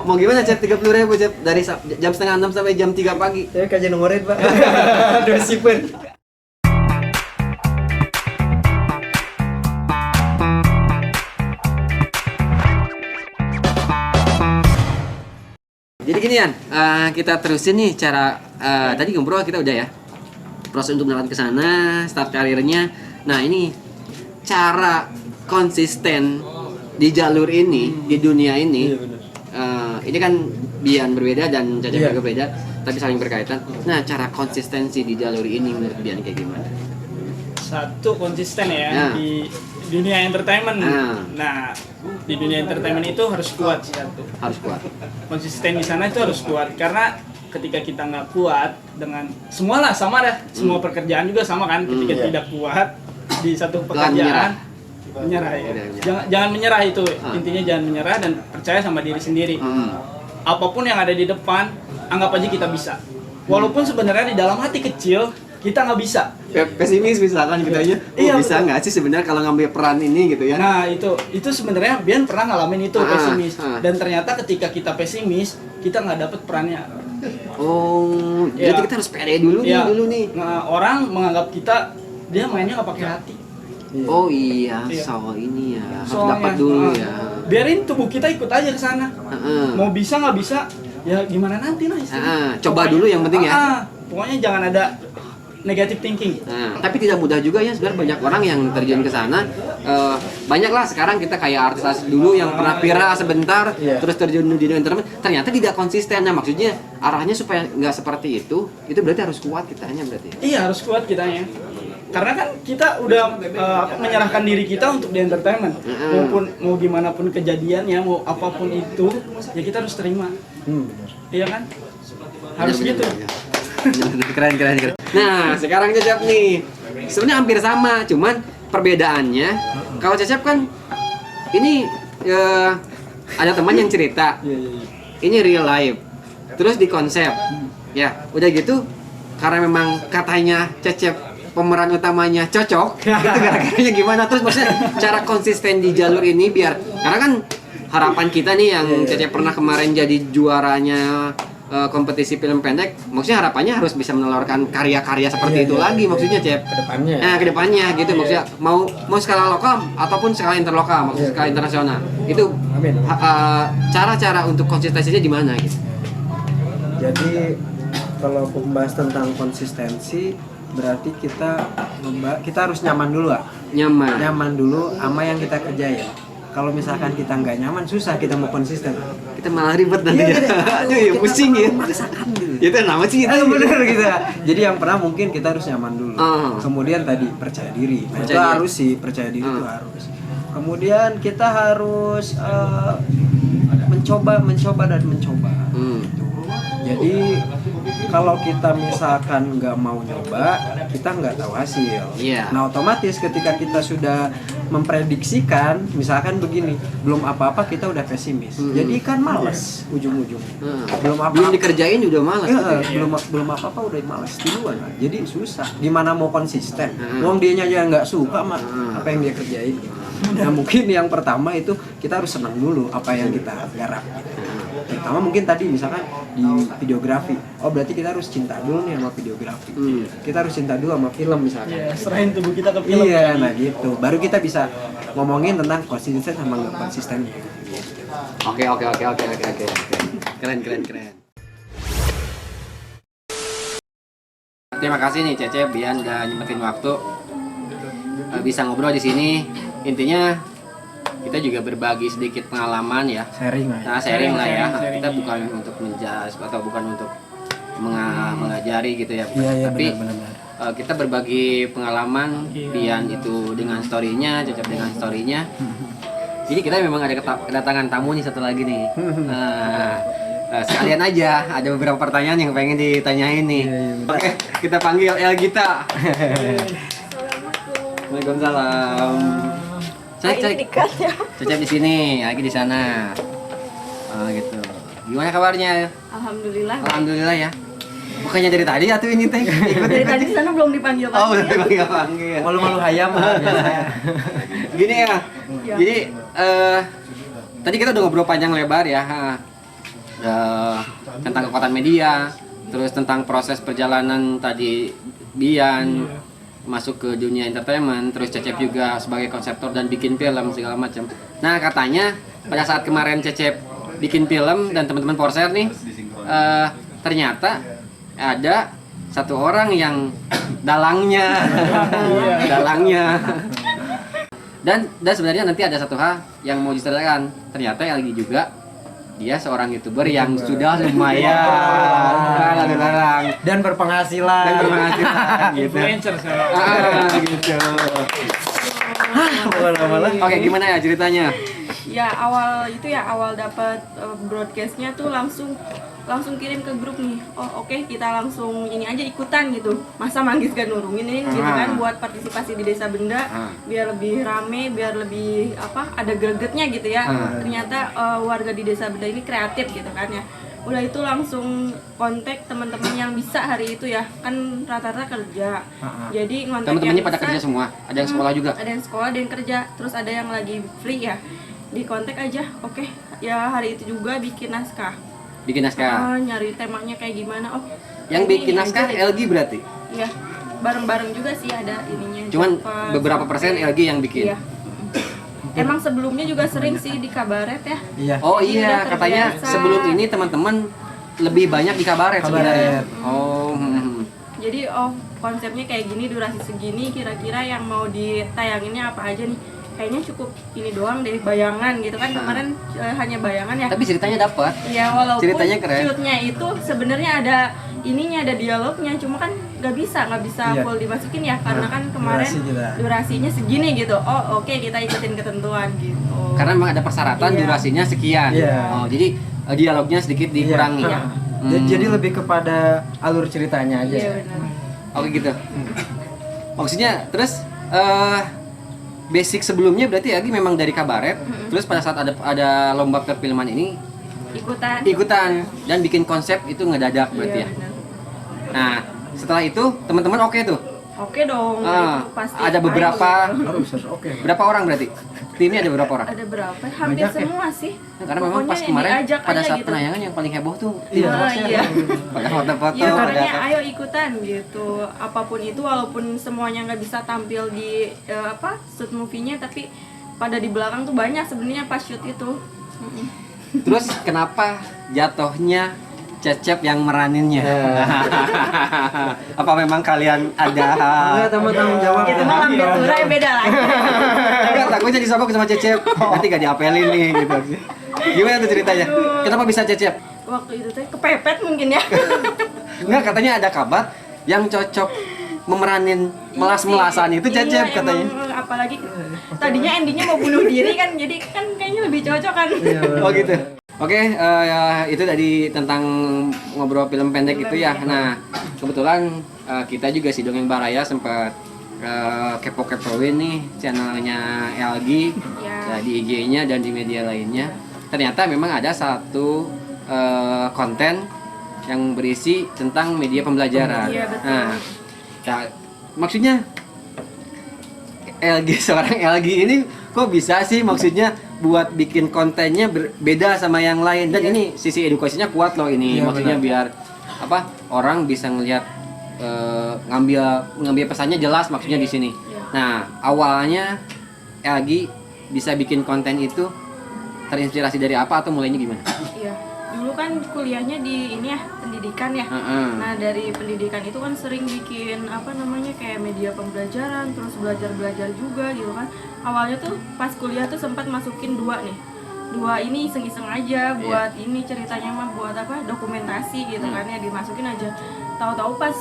Mau gimana Cep? 30.000 Cep dari jam setengah 6 sampai jam 3 pagi. Saya kajian ngoret Pak. Aduh sipun. Jadi gini Yan, kita terusin nih cara tadi ngobrol kita udah ya proses untuk berangkat ke sana, start karirnya. Nah ini cara konsisten di jalur ini, di dunia ini. Iya benar. Ini kan Bian berbeda dan Cecep Iya. juga beda, tapi saling berkaitan. Nah cara konsistensi di jalur ini menurut Bian kayak gimana? Satu, konsisten ya Ya. di dunia entertainment. Ah. Nah, di dunia entertainment itu harus kuat satu. Harus kuat. Konsisten di sana itu harus kuat karena ketika kita nggak kuat dengan semualah sama dah, semua pekerjaan juga sama kan. Ketika Iya. tidak kuat di satu Jangan menyerah. pekerjaan, menyerah ya. Tidak menyerah. Jangan menyerah itu. Ah. Intinya jangan menyerah dan percaya sama diri sendiri. Hmm. Apapun yang ada di depan, anggap aja kita bisa. Walaupun sebenarnya di dalam hati kecil kita nggak bisa. Pesimis misalkan gitu aja. Iya, Bisa betul. nggak sih sebenarnya kalau ngambil peran ini gitu ya? Nah itu sebenarnya Bian pernah ngalamin itu, pesimis. ah. Dan ternyata ketika kita pesimis, kita nggak dapet perannya. Oh, Iya. jadi kita harus pede dulu Iya. nih. Nah, orang menganggap kita dia mainnya nggak pakai hati. Oh iya, Iya. so ini ya harus Soalnya, dapat dulu nah, ya. Biarin tubuh kita ikut aja ke sana. Heeh. Mau bisa nggak bisa, ya gimana nanti lah istilahnya. Coba dulu yang penting ya. Pokoknya jangan ada negative thinking. Nah, tapi tidak mudah juga ya sebenarnya banyak orang yang terjun ke sana. Banyak lah sekarang kita kayak artis-artis dulu yang pernah viral sebentar, Iya. terus terjun di dunia entertainment, ternyata tidak konsisten. Nah, maksudnya arahnya supaya nggak seperti itu berarti harus kuat kitanya berarti. Iya harus kuat kitanya. Karena kan kita udah menyerahkan diri kita untuk di entertainment. Maupun mau gimana pun kejadiannya, mau apapun itu, ya kita harus terima. Benar. Iya kan? Harus Bener, gitu. bener, bener. Keren. Nah, sekarang Cecep nih. Sebenarnya hampir sama, cuman perbedaannya kalau Cecep kan ini ada teman yang cerita. Iya. Ini real life. Terus di konsep. Ya, udah gitu karena memang katanya Cecep pemeran utamanya cocok. Itu gara-garanya gimana? Terus maksudnya cara konsisten di jalur ini biar karena kan harapan kita nih yang Cecep pernah kemarin jadi juaranya kompetisi film pendek, maksudnya harapannya harus bisa menelurkan karya-karya seperti itu lagi maksudnya Cep. Kedepannya. Nah, kedepannya gitu maksudnya mau skala lokal ataupun skala interlokal, maksudnya skala internasional. Itu Amin. cara-cara untuk konsistensinya di mana gitu. Jadi kalau membahas tentang konsistensi berarti kita harus nyaman dulu lah. Nyaman dulu sama yang kita kerjain. Kalau misalkan kita nggak nyaman, susah kita mau konsisten. Kita malah ribet nanti ya. Aduh ya pusing ya. Maksakan gitu. Itu nama sih itu. Bener gitu. Jadi yang pernah mungkin kita harus nyaman dulu. Kemudian tadi percaya diri. Nah, itu Percaya diri. harus sih, percaya diri itu harus. Kemudian kita harus mencoba dan mencoba. Gitu. Jadi kalau kita misalkan nggak mau nyoba, kita nggak tahu hasil. Iya. Nah otomatis ketika kita sudah memprediksikan, misalkan begini, belum apa-apa kita udah pesimis. Jadi kan males ujung-ujungnya. Belum apa-apa. Belum dikerjain udah malas. Iya, belum apa-apa udah males duluan. Jadi susah. Gimana mau konsisten? Wong dianya aja nggak suka mah apa yang dia kerjain. Nah mungkin yang pertama itu kita harus senang dulu apa yang kita garap. Pertama mungkin tadi misalkan di videografi. Oh berarti kita harus cinta dulu nih sama videografi. Kita harus cinta dulu sama film misalkan. Ya, serahin tubuh kita ke film. Iya, nah gitu. Baru kita bisa ngomongin tentang konsisten sama nggak konsisten. Oke. Keren. Terima kasih nih Cecep, Bian udah nyempetin waktu bisa ngobrol di sini. Intinya kita juga berbagi sedikit pengalaman ya. Sharing lah. Nah, sharing lah ya. Sharing. Kita bukan untuk menjudge atau bukan untuk mengajari gitu ya. Iya, Tapi benar. kita berbagi pengalaman, Bian itu dengan story-nya, Cecep dengan story-nya. Jadi kita memang ada kedatangan tamu nih satu lagi nih. Sekalian aja ada beberapa pertanyaan yang pengen ditanyain nih. Oke, kita panggil El Gita. Waalaikumsalam. Cecep di sini, lagi di sana. Gitu. Gimana kabarnya? Alhamdulillah ya. Bukannya dari tadi atau ini teh? Dari tadi di sana belum dipanggil Oh, belum dipanggil. Malu-malu hayam biasanya. Gini ya. Jadi tadi kita udah ngobrol panjang lebar ya. tentang kekuatan media, terus tentang proses perjalanan tadi Bian masuk ke dunia entertainment, terus Cecep juga sebagai konseptor dan bikin film segala macam. Nah katanya pada saat kemarin Cecep bikin film dan teman-teman Porser nih, ternyata ada satu orang yang dalangnya, dan sebenarnya nanti ada satu hal yang mau diceritakan. Ternyata LG juga dia seorang YouTuber yang sudah lumayan dalang dan berpenghasilan gitu. Influencer saya. Gitu. Oke, gimana ya ceritanya? Ya awal dapat broadcastnya tuh langsung kirim ke grup nih. Oh oke, kita langsung ini aja ikutan gitu. Masa manggis gak nurungin ini gitu kan, buat partisipasi di Desa Benda biar lebih rame, biar lebih ada gregetnya gitu ya. Ternyata warga di Desa Benda ini kreatif gitu kan ya. Udah itu langsung kontak teman-teman yang bisa hari itu ya, kan rata-rata kerja. Jadi ngontak Teman-temannya yang pada bisa, kerja semua, ada yang sekolah juga. ada yang sekolah, ada yang kerja, terus ada yang lagi free ya. Di kontak aja, oke. Ya hari itu juga bikin naskah. Bikin naskah. Nyari temanya kayak gimana. Oh, Yang ini bikin naskah aja. LG berarti? Iya, bareng-bareng juga sih ada ininya. Cuman Java, beberapa sampai- persen LG yang bikin. Iya. Emang sebelumnya juga sering sih di kabaret ya. iya Oh Jadi iya, udah katanya terbiasa. sebelum ini teman-teman lebih banyak di kabaret sebenarnya. Kabaret. Oh, Jadi konsepnya kayak gini, durasi segini, kira-kira yang mau ditayanginnya apa aja nih. Kayaknya cukup ini doang deh, bayangan gitu kan. Kemarin hanya bayangan ya. Tapi ceritanya dapat. Ya walaupun Ceritanya keren. shootnya itu sebenarnya ada ininya, ada dialognya, cuma kan nggak bisa Iya. full dimasukin ya, karena kan kemarin durasi kita. durasinya segini gitu. Oh oke, kita ikutin ketentuan gitu. Karena memang ada persyaratan Iya. durasinya sekian. Iya. Oh, jadi dialognya sedikit dikurangi. Iya. Jadi lebih kepada alur ceritanya aja. Iya benar. Oke gitu. Maksudnya terus basic sebelumnya berarti Agi memang dari kabaret. Terus pada saat ada lomba perfilman ini ikutan dan bikin konsep itu ngedadak berarti Iya ya. benar. Nah, setelah itu teman-teman oke tuh. Oke dong, Ah, itu pasti. ada beberapa Harus oke. berapa orang berarti? Timnya ada berapa orang? Ada berapa? Hampir Banyak ya? semua sih. Karena memang Pokoknya pas yang kemarin diajak pada aja saat gitu. penayangan yang paling heboh tuh Iya. Iya. pada foto-foto. Iya, ada makanya apa. ayo ikutan gitu. Apapun itu, walaupun semuanya nggak bisa tampil di shoot movie-nya, tapi pada di belakang tuh banyak sebenarnya pas shoot itu. Terus kenapa jatuhnya Cecep yang meraninnya? Apa memang kalian ada? Enggak tanggung jawab. Itu mah ambil turai beda lagi. Enggak, takutnya disogok sama Cecep. Nanti gak diapelin nih gitu. Gimana tuh ceritanya? Kenapa bisa Cecep? Waktu itu teh kepepet mungkin ya. Enggak, katanya ada kabar yang cocok memeranin melas-melasan itu Cecep Iya, katanya. emang, apalagi tadinya endingnya mau bunuh diri kan, jadi kan kayaknya lebih cocok kan. Oh gitu. Oke, ya, itu tadi tentang ngobrol film pendek itu ya. Nah, kebetulan kita juga si Dongeng Baraya sempat kepo-kepoin nih channelnya LG ya, di IG-nya dan di media lainnya. Ternyata memang ada satu konten yang berisi tentang media pembelajaran. Iya, betul. Nah, maksudnya LG seorang LG ini kok bisa sih maksudnya buat bikin kontennya beda sama yang lain, dan ini sisi edukasinya kuat loh ini. Iya, maksudnya biar orang bisa ngelihat ngambil pesannya jelas maksudnya di sini. Nah, awalnya LG bisa bikin konten itu terinspirasi dari apa atau mulainya gimana? Iya. Dulu kan kuliahnya di ini ya, pendidikan ya. Nah, dari pendidikan itu kan sering bikin kayak media pembelajaran, terus belajar juga gitu kan. Awalnya tuh pas kuliah tuh sempat masukin 2 nih. 2 ini iseng-iseng aja buat ini ceritanya mah buat dokumentasi gitu kan ya, dimasukin aja. Tahu-tahu pas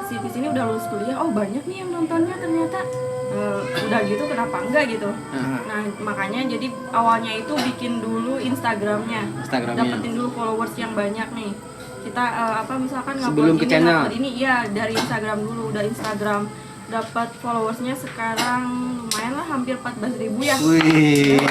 kesini udah lulus kuliah, oh banyak nih yang nontonnya ternyata. Udah gitu kenapa enggak gitu. Nah, makanya jadi awalnya itu bikin dulu Instagramnya. Dapetin dulu followers yang banyak nih. Kita misalkan sebelum ke channel ini ya dari Instagram dulu, udah Instagram dapat followersnya sekarang lumayan lah, hampir 14.000 ya. Wih,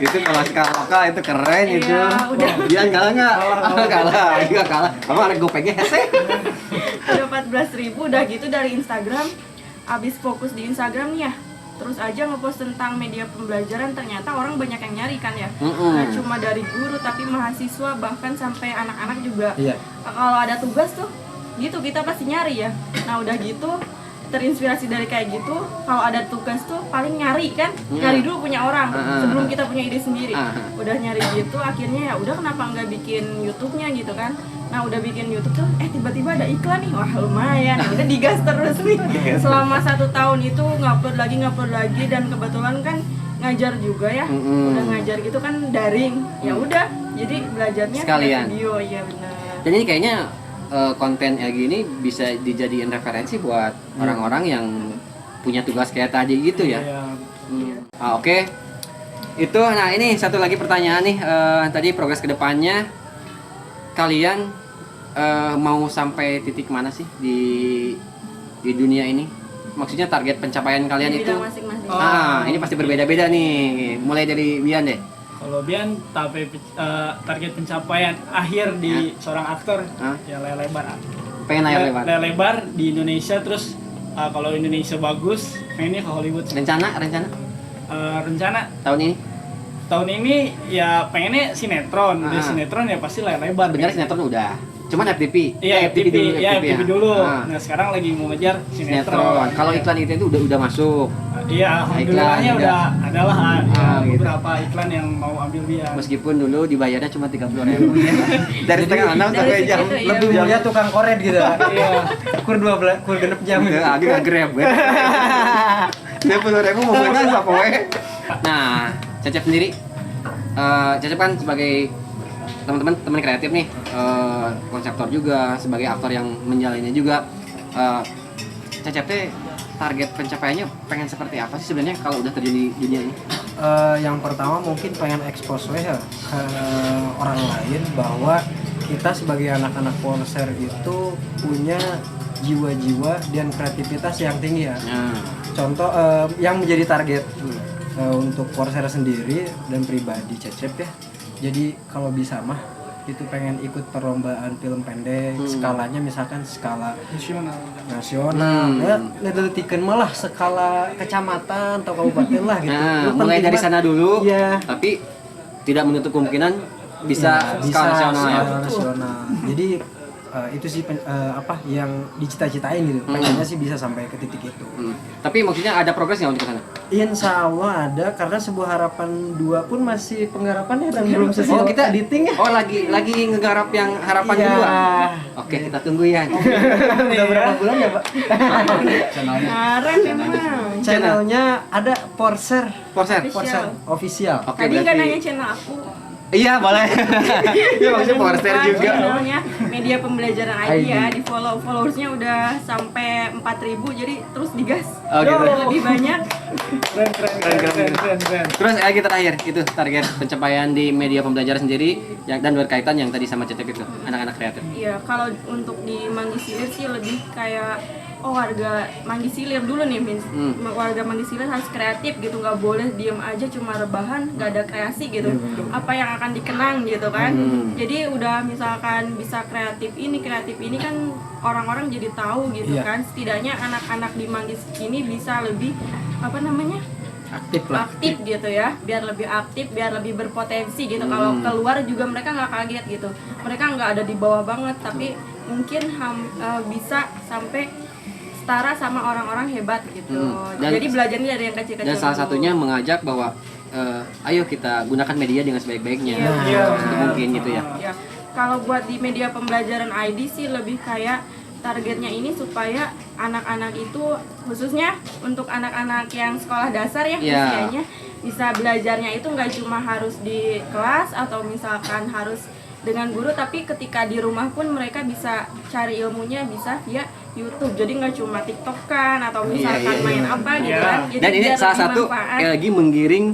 itu kalau skala lokal itu keren. Iya, itu. udah. Dia kalah. Kamu ada gopengnya hese. Udah 14.000 udah gitu dari Instagram. Abis fokus di Instagram nih ya, terus aja ngepost tentang media pembelajaran, ternyata orang banyak yang nyari kan ya. Nggak cuma dari guru tapi mahasiswa, bahkan sampai anak-anak juga. Iya. Kalau ada tugas tuh gitu kita pasti nyari ya. Nah udah gitu terinspirasi dari kayak gitu, kalau ada tugas tuh paling nyari kan, nyari dulu punya orang sebelum kita punya ide sendiri. Udah nyari gitu, akhirnya ya udah kenapa nggak bikin YouTube-nya gitu kan. Nah udah bikin YouTube tuh, tiba-tiba ada iklan nih, wah lumayan, kita digas terus nih. Selama 1 tahun itu ngupload lagi, dan kebetulan kan ngajar juga ya, udah ngajar gitu kan daring, ya udah, jadi belajarnya Sekalian. video, ya benar. Dan ini kayaknya konten kayak gini bisa dijadiin referensi buat orang-orang yang punya tugas kayak tadi gitu ya. Oke. Itu, nah ini satu lagi pertanyaan nih, tadi progres kedepannya kalian mau sampai titik mana sih di dunia ini? Maksudnya target pencapaian kalian Di itu? bidang masing-masing. Ini pasti berbeda-beda nih. Mulai dari Bian deh. Kalau Bian target pencapaian akhir di seorang aktor ya layar lebar. Pengen layar lebar. Layar lebar di Indonesia, terus kalau Indonesia bagus pengennya ke Hollywood. Rencana Rencana tahun ini? Ya pengennya sinetron. Udah sinetron ya pasti layar lebar. Bener sinetron udah. Cuman FTP. Iya, FTP dulu. Nah, Nah, sekarang lagi mau ngejar sinetron. sinetron. Kalau iklan itu udah masuk. Iya, alhamdulillahnya Iklan udah adalah gitu. beberapa iklan yang mau ambil dia. Meskipun dulu dibayarnya cuma 30.000 dari setengah 6 sampai Dari jam. segitu, iya. Lebih mulia tukang koret gitu. Iya. Kur genep jam. Agak grab ya. 20.000 mau benar apa we? Nah, Cecep sendiri, Cecep kan sebagai teman kreatif nih, konseptor juga, sebagai aktor yang menjalannya juga. Cecep teh target pencapaiannya pengen seperti apa sih sebenarnya kalau udah terjadi di dunia ini? Yang pertama mungkin pengen expose ya ke orang lain bahwa kita sebagai anak-anak Polser itu punya jiwa-jiwa dan kreativitas yang tinggi ya. Contoh yang menjadi target untuk Polser sendiri dan pribadi Cecep ya. Jadi kalau bisa mah itu pengen ikut perlombaan film pendek, skalanya misalkan skala nasional, ya ngedeletikan malah skala kecamatan atau kabupaten lah gitu. Nah, Itu mulai penting dari banget. sana dulu, Iya. tapi tidak menutup kemungkinan bisa skala nasional ya. skala nasional. Jadi itu sih apa yang dicita-citain gitu. Pengennya sih bisa sampai ke titik itu. Tapi maksudnya ada progres nggak untuk ke sana? Insya Allah ada, karena sebuah harapan 2 pun masih penggarapannya dan belum selesai. Oh, kita editing ya. Oh, lagi ngegarap yang harapan Iya. kedua. Oke, kita tunggu ya. Udah berapa bulan ya, Pak? Keren memang. Channelnya ada Porser Porser. official. Oke, Tadi nggak berarti. nanya channel aku. Iya, boleh. Iya, maksudnya Porser Bukan, juga. channelnya media pembelajaran ID ya, di followersnya udah sampai 4.000, jadi terus digas. Oh, gitu. Lebih banyak. Keren. Terus lagi terakhir itu target pencapaian di media pembelajaran sendiri dan berkaitan yang tadi sama Cecep itu, anak-anak kreatif. Iya, kalau untuk di Manggi Silir sih lebih kayak warga Manggi Silir dulu nih, warga Manggi Silir harus kreatif gitu, nggak boleh diem aja cuma rebahan, nggak ada kreasi gitu. Apa yang akan dikenang gitu kan? Jadi udah misalkan bisa kreatif ini kan orang-orang jadi tahu gitu kan. Setidaknya anak-anak di Manggi ini bisa lebih aktif gitu ya, biar lebih aktif, biar lebih berpotensi gitu. Kalau keluar juga mereka nggak kaget gitu, mereka nggak ada di bawah banget, tapi mungkin bisa sampai setara sama orang-orang hebat gitu. Jadi belajarnya dari yang kecil-kecil. Dan salah dulu. satunya mengajak bahwa ayo kita gunakan media dengan sebaik-baiknya. Iya. Itu mungkin gitu ya. Ya, kalau buat di media pembelajaran ID sih lebih kayak targetnya ini supaya anak-anak itu, khususnya untuk anak-anak yang sekolah dasar ya, usianya bisa belajarnya itu nggak cuma harus di kelas atau misalkan harus dengan guru, tapi ketika di rumah pun mereka bisa cari ilmunya bisa via YouTube. Jadi nggak cuma TikTok kan atau misalkan main apa gitu kan. Jadi Dan ini biar salah lebih satu manfaat. lagi menggiring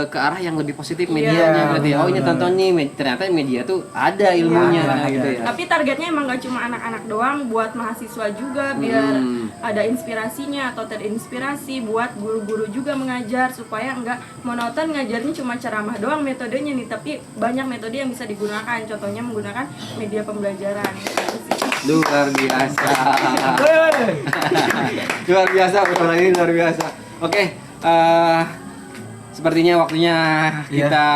ke arah yang lebih positif medianya berarti. Oh, ini tonton nih, ternyata media tuh ada ilmunya gitu ya. Tapi targetnya emang gak cuma anak-anak doang, buat mahasiswa juga biar ada inspirasinya atau terinspirasi, buat guru-guru juga mengajar supaya nggak monoton ngajarnya cuma ceramah doang metodenya nih, tapi banyak metode yang bisa digunakan. Contohnya menggunakan media pembelajaran. Luar biasa. Luar biasa, ini luar biasa. Oke, sepertinya waktunya kita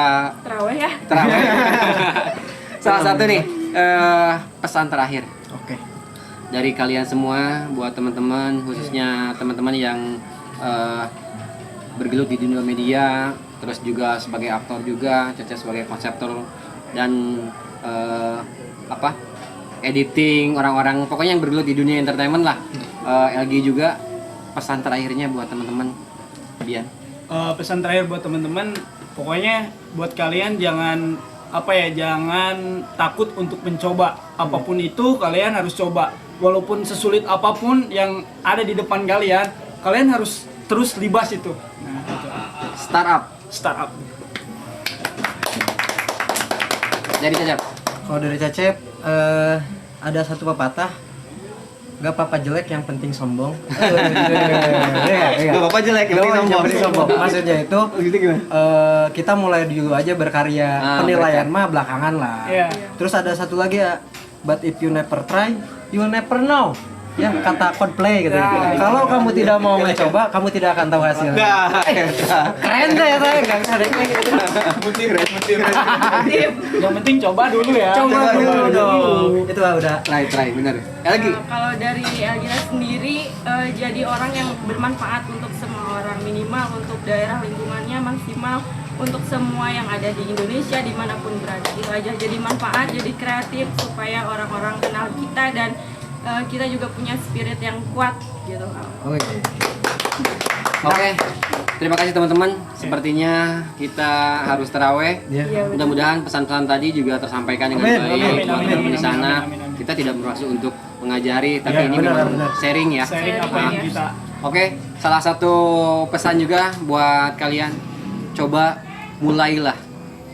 Terawih ya. terawih. Salah satu nih pesan terakhir Oke. dari kalian semua buat teman-teman, khususnya teman-teman yang bergelut di dunia media, terus juga sebagai aktor juga, Cece sebagai konseptor dan editing, orang-orang pokoknya yang bergelut di dunia entertainment lah. LG juga pesan terakhirnya buat teman-teman, Bian. Pesan terakhir buat teman-teman, pokoknya buat kalian jangan jangan takut untuk mencoba apapun itu. Kalian harus coba walaupun sesulit apapun yang ada di depan kalian, kalian harus terus libas itu. Nah, itu. Startup. Jadi Cecep. Kalau dari Cecep ada satu pepatah, gak apa-apa jelek yang penting sombong. Gak apa-apa jelek, yang penting sombong. Maksudnya itu kita mulai dulu aja berkarya. Penilaian mah belakangan lah. Iya. Terus ada satu lagi ya, but if you never try, you will never know. Ya, kata Coldplay gitu. Kalau kamu tidak mau mencoba, kamu tidak akan tahu hasilnya. Keren deh ya, saya nggak bisa deh gitu. Yang penting coba dulu ya. Coba dulu dong. Itu lah udah. Try, bener. LG. Kalau dari Elgina sendiri jadi orang yang bermanfaat untuk semua orang, minimal untuk daerah lingkungannya, maksimal untuk semua yang ada di Indonesia dimanapun berada. Itu aja, jadi manfaat, jadi kreatif supaya orang-orang kenal kita dan kita juga punya spirit yang kuat gitu. Oke. Terima kasih teman-teman. Sepertinya kita harus terawih. Iya, betul. Mudah-mudahan pesan-pesan tadi juga tersampaikan dengan baik buat teman-teman di sana. Kita tidak bermaksud untuk mengajari, tapi ini memang sharing ya. Sharing apa yang kita. Oke, salah satu pesan juga buat kalian, coba mulailah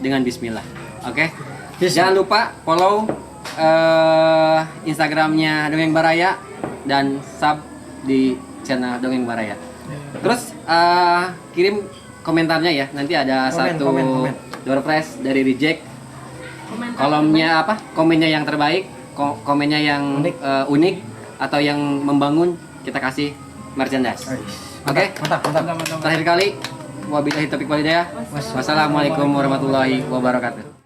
dengan bismillah. Oke. Jangan lupa follow Instagramnya Dongeng Baraya dan sub di channel Dongeng Baraya. Terus kirim komentarnya ya. Nanti ada komen. Door prize dari Reject. Kolomnya apa? Komennya yang terbaik, komennya yang unik atau yang membangun, kita kasih merchandise. Oke? Mantap. Terakhir kali, wabillahi taufiq walhidayah. Wassalamualaikum warahmatullahi wabarakatuh.